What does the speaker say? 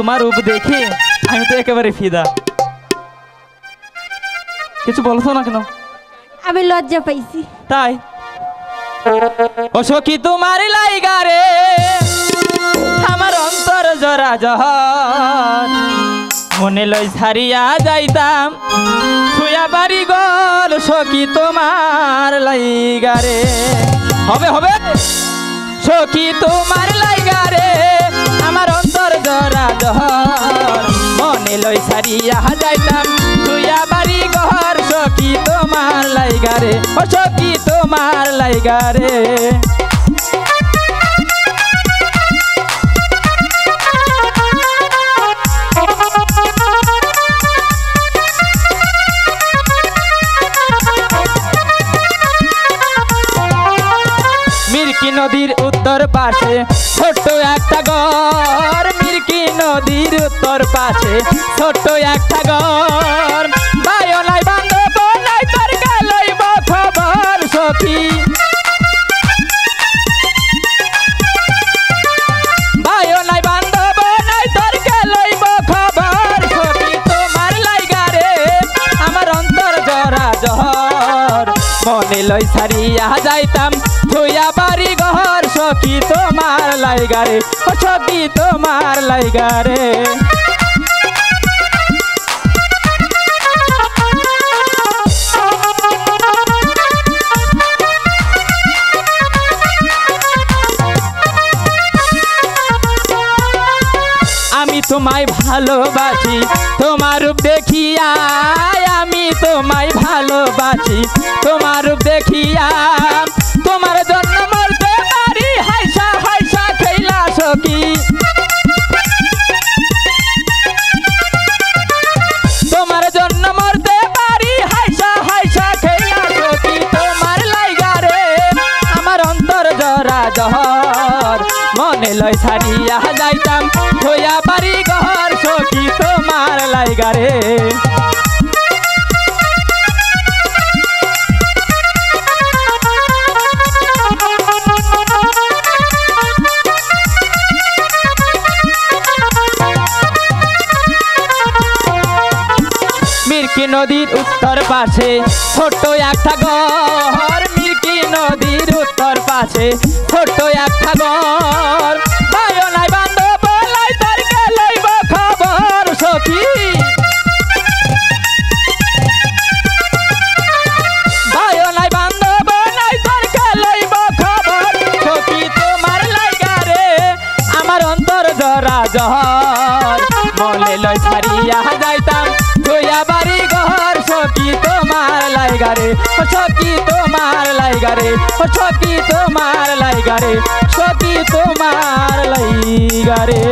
তোমার রূপ দেখে আমি তো একেবারে ফিদা। কিছু বলছো না কেন? আমি লজ্জা পাইছি। তাই ও সখী তোমার লাইগা রে আমার অন্তর জরা জহর, মনে লই ছাড়িয়া যাইতাম ছুয়া বাড়ি গল সখী তোমার লাইগা রে। হবে হবে সখী তোমার লাইগা রে আমার অন্তর জরা জহর, মনে লই ছাড়িয়া যাইতাম ছুয়া বাড়ি ঘর সখী তোমার লাইগা রে। ও সখী তোমার লাইগা রে। মিরকি নদীর উত্তর পাশে ছোট্ট একটা ঘর, মিরকি নদীর উত্তর পাশে ছোট্ট একটা ঘর, ভাইও নাই বান্ধব নাই তোর কে লইব খবর সখী, ভাইও নাই বান্ধব নাই তোর কে লইব খবর সখী তোমার লাইগা রে আমার অন্তর জরা জহর, মনে লই ছাড়িয়া যাইতাম ছুয়া বাড়ি ঘর সখী তোমার লাইগা রে। ও সখী তোমার লাইগা রে। আমি তোমায় ভালোবাসি তোমার রূপ দেখিয়া, আমি তোমায় ভালোবাসি তোমার রূপ দেখিয়া, তোমার জন্য মরতে পারি হাইসা হাইসা খেলা সখী, তোমার জন্য মরতে পারি হাইসা হাইসা খেলা সখী তোমার লাইগা রে আমার অন্তর জরা জহর, মনে লয় ছাড়িয়া যাইতাম ছুয়া বাড়ি ঘর সখী তোমার লাইগা রে। মিরকি নদীর উত্তর পাশে ছোট্ট একটা ঘর, মিরকি নদীর উত্তর পাশে ছোট্ট একটা ঘর, ভাইও নাই বান্ধব নাই তোর কে লইব খবর সখী, ভাইও নাই বান্ধব নাই তোর কে লইব খবর সখী তোমার লাইগা রে আমার অন্তর জরা জহর, মনে লই ছাড়িয়া যাইতাম ছুয়া বাড়ি ঘর সখী তোমার লাইগা রে। ও সখী তোমার লাইগা রে। ও সখী তোমার লাইগা রে। সখী তোমার লাইগা রে।